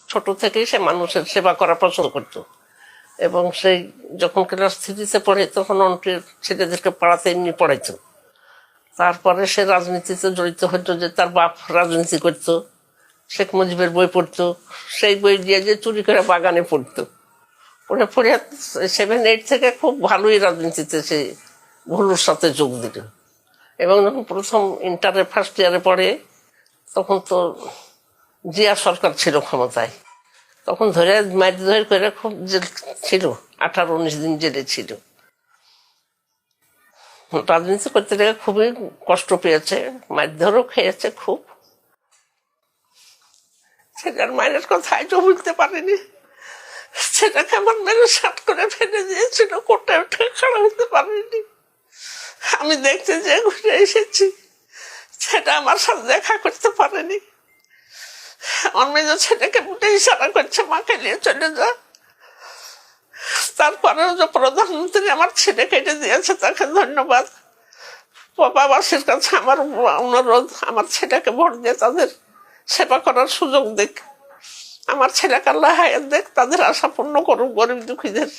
ছোট থেকেই সে মানুষের সেবা করা পছন্দ করত। এবং সেই যখন ক্লাস 3-তে পড়ে তখন অনেকের ছেলেদেরকে পাড়াতে এমনি পড়াইতো। তারপরে সে রাজনীতিতে জড়িত হতো, যে তার বাপ রাজনীতি করতো, শেখ মুজিবের বই পড়তো, সেই বই দিয়ে যে চুরি করে বাগানে পড়তো। পড়ে পড়ে 7-8 থেকে খুব ভালোই রাজনীতিতে সে ভুলুর সাথে যোগ দিল। এবং যখন প্রথম ইন্টারে ফার্স্ট ইয়ারে পড়ে তখন তো জিয়া সরকার ছিল ক্ষমতায়, তখন ধরে মারধর করে খুব জেল ছিল, 18-19 দিন জেলে ছিল। রাজনীতি করতে গেলে খুবই কষ্ট পেয়েছে, মারধরও খেয়েছে খুব। সেটার মায়ের কথা আজও বুঝতে পারিনি। সেটাকে আমার মেরে সাত করে ফেলে দিয়েছিল, কোটে উঠে খাড়া হতে পারিনি। আমি দেখতে যে ঘুরে এসেছি, সেটা আমার সাথে দেখা করতে পারেনি। আমার মেয়ে ছেলেকে বুটে ইশারা করছে, মাকে নিয়ে চলে যা। তারপরেও যে প্রধানমন্ত্রী আমার ছেলে কেটে দিয়েছে, তাকে ধন্যবাদ। বাবাসীর কাছে আমার অনুরোধ, আমার ছেলেকে ভোট দিয়ে তাদের সেবা করার সুযোগ দেখ, আমার ছেলেকে আল্লাহ হায়াত দেখ, তাদের আশা পূর্ণ করুক, গরিব দুঃখীদের।